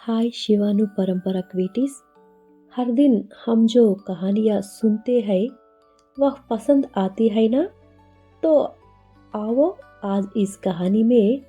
हाय शिवानु परंपरा क्विटीज। हर दिन हम जो कहानियाँ सुनते हैं वह पसंद आती है ना। तो आओ आज इस कहानी में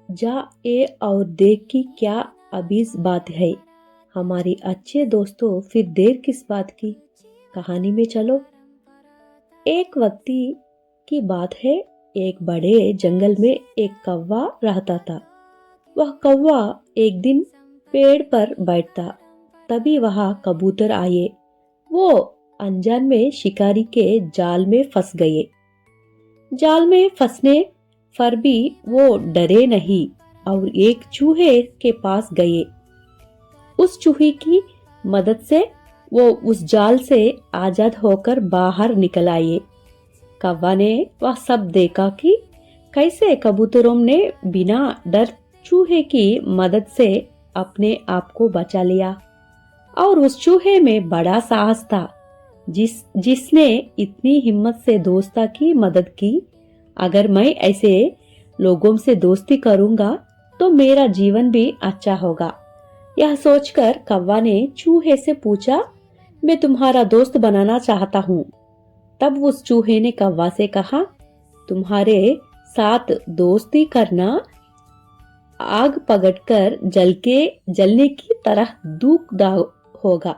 जा ए और देख की क्या अबीज बात है। हमारी अच्छे दोस्तों फिर देर किस बात की, कहानी में चलो। एक व्यक्ति की बात है। एक बड़े जंगल में एक कौवा रहता था। वह कौवा एक दिन पेड़ पर बैठता, तभी वहां कबूतर आए। वो अनजान में शिकारी के जाल में फंस गए। जाल में फंसने पर भी वो डरे नहीं और एक चूहे के पास गए। उस चूहे की मदद से वो उस जाल से आजाद होकर बाहर निकल आए। कौवा ने वह सब देखा कि कैसे कबूतरों ने बिना डर चूहे की मदद से अपने आप को बचा लिया। और उस चूहे में बड़ा साहस था जिसने इतनी हिम्मत से दोस्ता की मदद की। अगर मैं ऐसे लोगों से दोस्ती करूंगा तो मेरा जीवन भी अच्छा होगा। यह सोचकर कौवा ने चूहे से पूछा, मैं तुम्हारा दोस्त बनाना चाहता हूँ। तब उस चूहे ने कौवा से कहा, तुम्हारे साथ दोस्ती करना आग पकड़कर जलने की तरह दुखदायक होगा।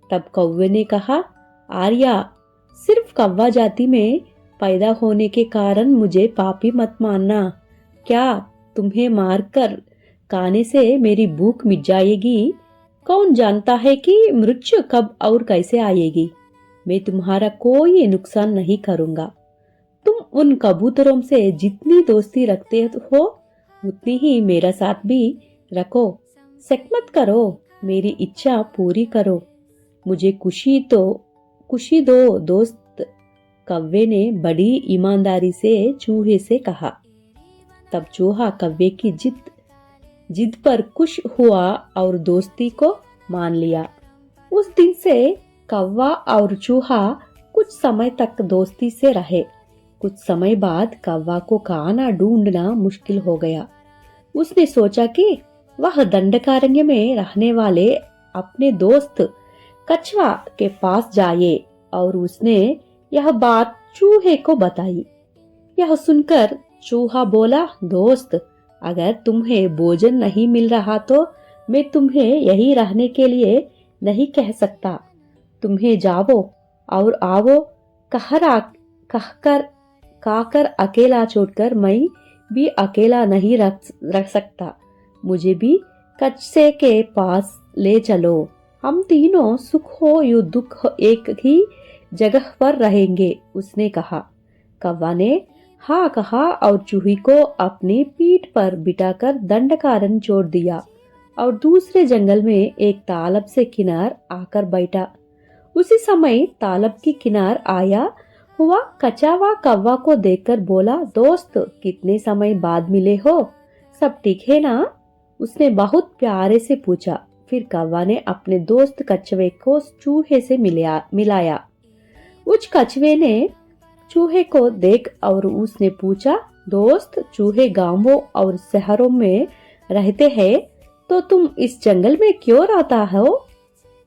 तब कौवे ने कहा, आर्या, सिर्फ कौवा जाति में पैदा होने के कारण मुझे पापी मत मानना। क्या तुम्हें मारकर खाने से मेरी भूख मिट जाएगी? कौन जानता है कि मृत्यु कब और कैसे आएगी। मैं तुम्हारा कोई नुकसान नहीं करूंगा। तुम उन कबूतरों से जितनी दोस्ती रखते हो उतनी ही मेरा साथ भी रखो। शक मत करो, मेरी इच्छा पूरी करो। मुझे खुशी दो दोस्त, कौवे ने बड़ी ईमानदारी से चूहे से कहा। तब चूहा कौवे की जिद पर खुश हुआ और दोस्ती को मान लिया। उस दिन से कौवा और चूहा कुछ समय तक दोस्ती से रहे। कुछ समय बाद कौवा को खाना ढूंढना मुश्किल हो गया। उसने सोचा कि वह दंडकारण्य में रहने वाले अपने दोस्त कछुआ के पास जाए और उसने यह बात चूहे को बताई। यह सुनकर चूहा बोला, दोस्त, अगर तुम्हें भोजन नहीं मिल रहा तो मैं तुम्हें यही रहने के लिए नहीं कह सकता। तुम्हें जाओ और आओ कहकर अकेला छोड़कर मैं भी अकेला नहीं रख सकता। मुझे भी कच्चे के पास ले चलो। हम तीनों सुख हो या दुख हो एक ही जगह पर रहेंगे, उसने कहा। कौवा ने हाँ कहा और चूहे को अपनी पीठ पर बिठाकर दंडकारण्य छोड़ दिया और दूसरे जंगल में एक तालाब से किनार आकर बैठा। उसी समय तालाब की किनार आया हुआ कछुआ कौवा को देखकर बोला, दोस्त, कितने समय बाद मिले हो, सब ठीक है ना? उसने बहुत प्यारे से पूछा। फिर कौवा ने अपने दोस्त कछुए को चूहे से मिलाया। उस कछुए ने चूहे को देख और उसने पूछा, दोस्त, चूहे गांवों और शहरों में रहते हैं तो तुम इस जंगल में क्यों रहता हो?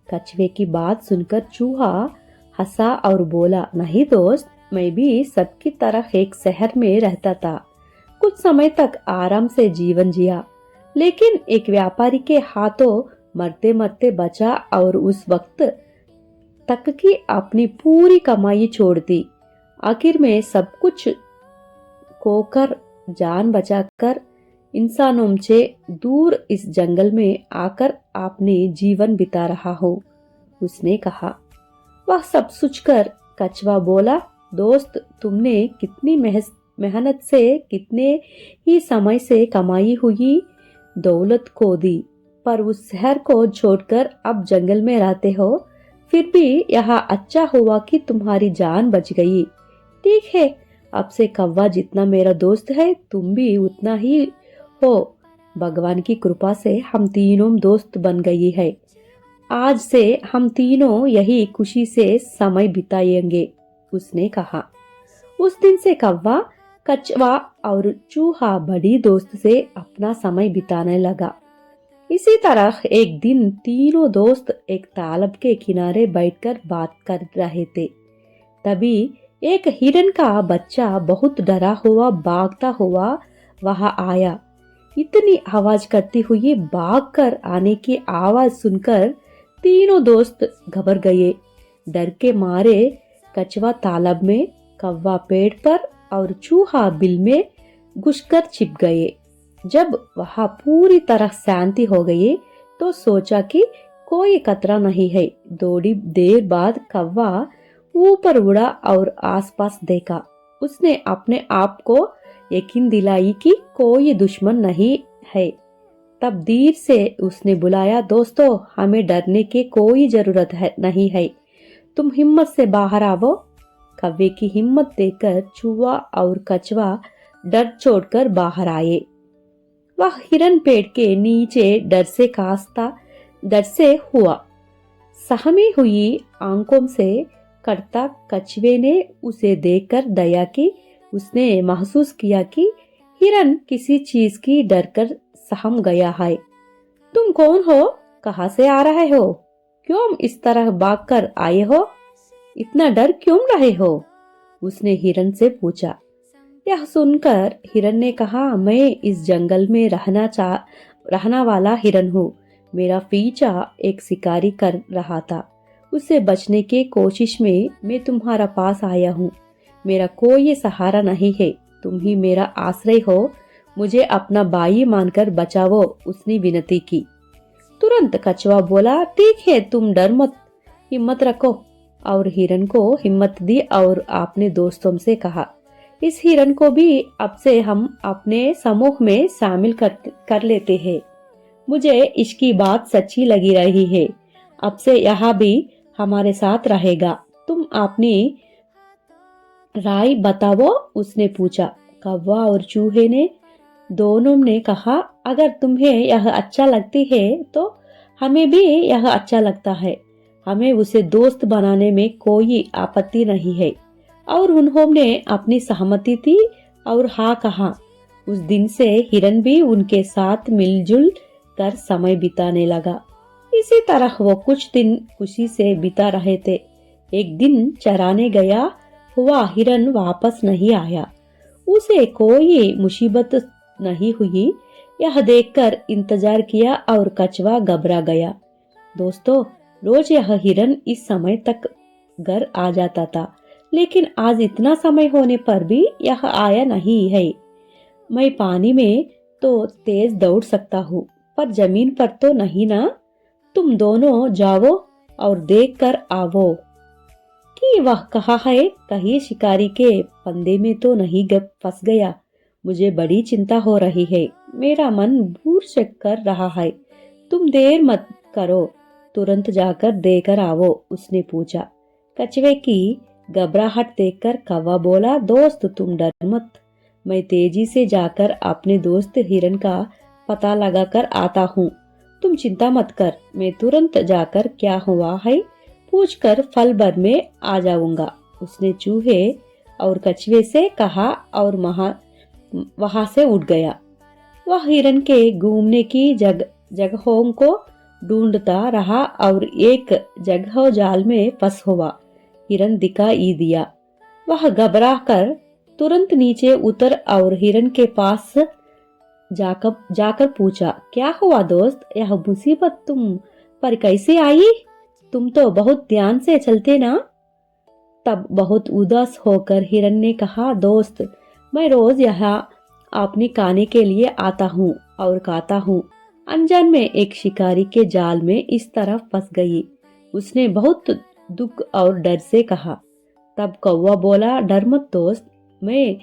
कछुए की बात सुनकर चूहा हंसा और बोला, नहीं दोस्त, मैं भी सबकी तरह एक शहर में रहता था। कुछ समय तक आराम से जीवन जिया, लेकिन एक व्यापारी के हाथों मरते मरते बचा और उस वक्त तक की अपनी पूरी कमाई छोड़ दी। आखिर में सब कुछ खोकर जान बचाकर इंसानों से दूर इस जंगल में आकर अपने जीवन बिता रहा हूँ, उसने कहा। वह सब सोचकर कछुआ बोला, दोस्त, तुमने कितनी मेहनत से कितने ही समय से कमाई हुई दौलत को दी, पर उस शहर को छोड़कर अब जंगल में रहते हो। फिर भी यह अच्छा हुआ कि तुम्हारी जान बच गई। ठीक है, अब से कौवा जितना मेरा दोस्त है तुम भी उतना ही हो। भगवान की कृपा से हम तीनों दोस्त बन गई है। आज से हम तीनों यही खुशी से समय बिताएंगे, उसने कहा। उस दिन से कौवा, कछुआ और चूहा बड़ी दोस्त से अपना समय बिताने लगा। इसी तरह एक दिन तीनों दोस्त एक तालाब के किनारे बैठकर बात कर रहे थे। तभी एक हिरन का बच्चा बहुत डरा हुआ भागता हुआ वहां आया। इतनी आवाज करती हुई भाग कर आने की आवाज सुनकर तीनों दोस्त घबरा गए। डर के मारे कछुआ तालाब में, कौवा पेड़ पर और चूहा बिल में घुसकर छिप गए। जब वहां पूरी तरह शांति हो गई तो सोचा कि कोई खतरा नहीं है। थोड़ी देर बाद कौवा ऊपर उड़ा और आसपास देखा। उसने अपने आप को यकीन दिलाई कि कोई दुश्मन नहीं है। तब धीरे से उसने बुलाया, दोस्तों हमें डरने की कोई जरूरत नहीं है, तुम हिम्मत से बाहर आओ। कौवे की हिम्मत देखकर चूहा और कछुआ डर छोड़कर बाहर आए। वह हिरन पेड़ के नीचे डर से हुआ। सहमी हुई आंखों से करता कछुए ने उसे देखकर दया की। उसने महसूस किया कि हिरन किसी चीज की डर कर सहम गया है। तुम कौन हो? कहाँ से आ रहे हो? क्यों इस तरह भाग कर आए हो? इतना डर क्यों रहे हो? उसने हिरन से पूछा। यह सुनकर हिरन ने कहा, मैं इस जंगल में रहना वाला हिरन हूँ। मेरा पीछा एक शिकारी कर रहा था। उससे बचने की कोशिश में मैं तुम्हारा पास आया हूँ। मेरा कोई सहारा नहीं है, तुम ही मेरा आश्रय हो। मुझे अपना भाई मानकर बचाओ, उसने विनती की। तुरंत कछुआ बोला, ठीक है, तुम डर मत, हिम्मत रखो। और हिरन को हिम्मत दी और अपने दोस्तों से कहा, इस हिरन को भी अब से हम अपने समूह में शामिल कर लेते हैं। मुझे इसकी बात सच्ची लगी रही है। अब से यहाँ भी हमारे साथ रहेगा। तुम अपनी राय बताओ, उसने पूछा। कौवा और चूहे ने दोनों ने कहा, अगर तुम्हें यह अच्छा लगती है तो हमें भी यह अच्छा लगता है। हमें उसे दोस्त बनाने में कोई आपत्ति नहीं है। और उन्होंने अपनी सहमति दी और हाँ कहा। उस दिन से हिरन भी उनके साथ मिलजुल कर समय बिताने लगा। इसी तरह वो कुछ दिन खुशी से बिता रहे थे। एक दिन चराने गया हुआ हिरन वापस नहीं आया। उसे कोई मुसीबत नहीं हुई, यह देखकर इंतजार किया और कछुआ घबरा गया। दोस्तों, रोज यह हिरन इस समय तक घर आ जाता था, लेकिन आज इतना समय होने पर भी यह आया नहीं है। मैं पानी में तो तेज दौड़ सकता हूँ, पर जमीन पर तो नहीं ना। तुम दोनों जाओ और देख कर आओ कि वह कहाँ है। कहीं शिकारी के फंदे में तो नहीं फंस गया। मुझे बड़ी चिंता हो रही है। मेरा मन भूर से कर रहा है। तुम देर मत करो, तुरंत जाकर देकर आओ, उसने पूछा। कछुए की घबराहट देखकर कौवा बोला, दोस्त तुम डर मत, मैं तेजी से जाकर अपने दोस्त हिरन का पता लगाकर आता हूँ। तुम चिंता मत कर, मैं तुरंत जाकर क्या हुआ है पूछकर पल भर में आ जाऊंगा, उसने चूहे और कछुए से कहा और वहां से उड़ गया। वह हिरन के घूमने की जगहों को ढूंढता रहा और एक जगह जाल में फंस हुआ हिरन दिखाई दिया। वह घबरा कर तुरंत नीचे उतर और हिरन के पास जाकर पूछा, क्या हुआ दोस्त, यह मुसीबत तुम पर कैसे आई? तुम तो बहुत ध्यान से चलते ना। तब बहुत उदास होकर हिरन ने कहा, दोस्त मैं रोज यहाँ अपने खाने के लिए आता हूँ और खाता हूँ। अनजान में एक शिकारी के जाल में इस तरह फंस गई। उसने बहुत दुख और डर से कहा। तब कौवा बोला, डर मत दोस्त, मैं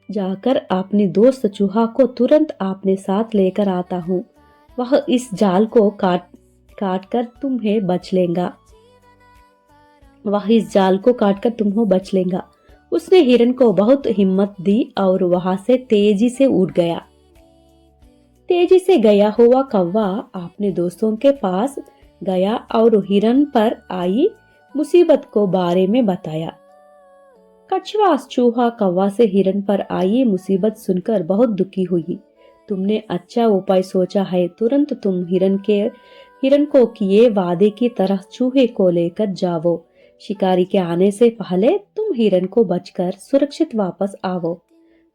जाकर अपने दोस्त चूहा को तुरंत अपने साथ लेकर आता हूँ। वह इस जाल को काट कर तुम्हें बच लेगा। उसने हिरन को बहुत हिम्मत दी और वहां से तेजी से उड़ गया। तेजी से गया हुआ कौवा अपने दोस्तों के पास गया और हिरन पर आई मुसीबत को बारे में बताया। कछुआ चूहा कौवा से हिरन पर आई मुसीबत सुनकर बहुत दुखी हुई। तुमने अच्छा उपाय सोचा है। तुरंत तुम हिरण को किए वादे की तरह चूहे को लेकर जाओ। शिकारी के आने से पहले तुम हिरण को बचकर सुरक्षित वापस आओ।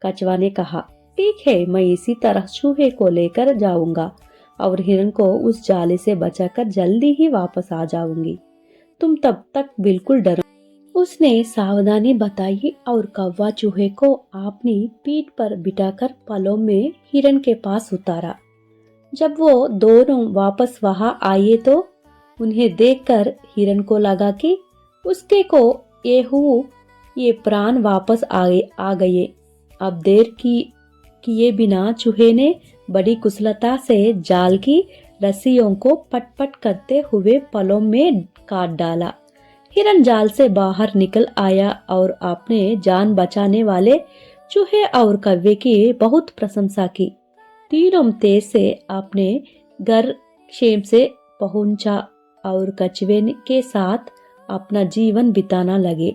कछुआ ने कहा, ठीक है, मैं इसी तरह चूहे को लेकर जाऊंगा और हिरण को उस जाले से बचाकर जल्दी ही वापस आ जाऊंगी। तुम तब तक बिल्कुल डरो। उसने सावधानी बताई और कौवा चूहे को अपनी पीठ पर बिठाकर पलों में हिरण के पास उतारा। जब वो दोनों वापस वहां आए तो उन्हें देखकर हिरण को लगा कि उसके को ये प्राण वापस आ गए। अब देर किए बिना चूहे ने बड़ी कुशलता से जाल की रस्सियों को पट-पट करते हुए पलों में काट डाला। हिरण जाल से बाहर निकल आया और अपने जान बचाने वाले चूहे और कौवे की बहुत प्रशंसा की। तीनों तेज से अपने घर क्षेम से पहुंचा और कछुए के साथ अपना जीवन बिताना लगे।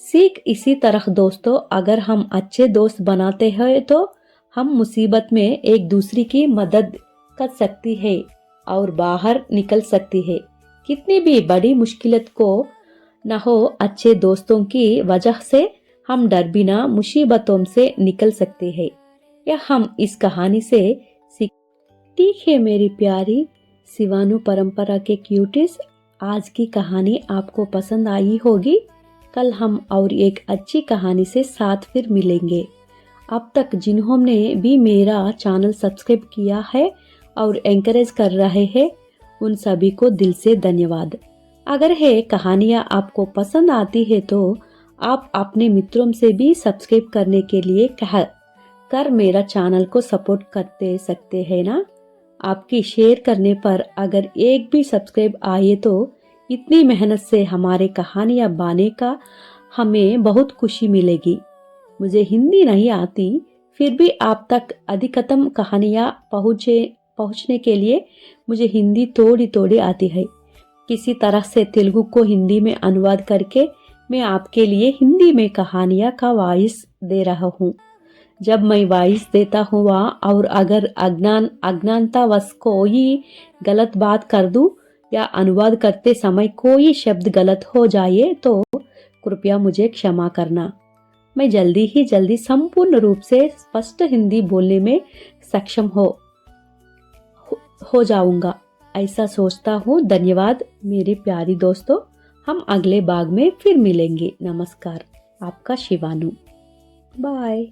सीख इसी तरह दोस्तों, अगर हम अच्छे दोस्त बनाते हैं तो हम मुसीबत में एक दूसरे की मदद कर सकती है और बाहर निकल सकती है। कितनी भी बड़ी मुश्किल को न हो, अच्छे दोस्तों की वजह से हम डर बिना मुसीबतों से निकल सकते हैं। यह हम इस कहानी से सीख। ठीक है मेरी प्यारी शिवानु परंपरा के क्यूटीज, आज की कहानी आपको पसंद आई होगी। कल हम और एक अच्छी कहानी से साथ फिर मिलेंगे। अब तक जिन्होंने भी मेरा चैनल सब्सक्राइब किया है और एंकरेज कर रहे हैं, उन सभी को दिल से धन्यवाद। अगर है कहानियाँ आपको पसंद आती है तो आप अपने मित्रों से भी सब्सक्राइब करने के लिए कह कर मेरा चैनल को सपोर्ट करते सकते हैं ना। आपकी शेयर करने पर अगर एक भी सब्सक्राइब आए तो इतनी मेहनत से हमारे कहानियाँ बनाने का हमें बहुत खुशी मिलेगी। मुझे हिंदी नहीं आती, फिर भी आप तक अधिकतम कहानियाँ पहुँचने के लिए मुझे हिंदी थोड़ी थोड़ी आती है। किसी तरह से तेलुगु को हिंदी में अनुवाद करके मैं आपके लिए हिंदी में कहानियाँ का वॉइस दे रहा हूँ। जब मैं वॉइस देता हुआ और अगर अज्ञानतावश कोई गलत बात कर दूं या अनुवाद करते समय कोई शब्द गलत हो जाए तो कृपया मुझे क्षमा करना। मैं जल्दी संपूर्ण रूप से स्पष्ट हिंदी बोलने में सक्षम हो जाऊंगा, ऐसा सोचता हूँ। धन्यवाद मेरे प्यारी दोस्तों, हम अगले भाग में फिर मिलेंगे। नमस्कार, आपका शिवानु। बाय।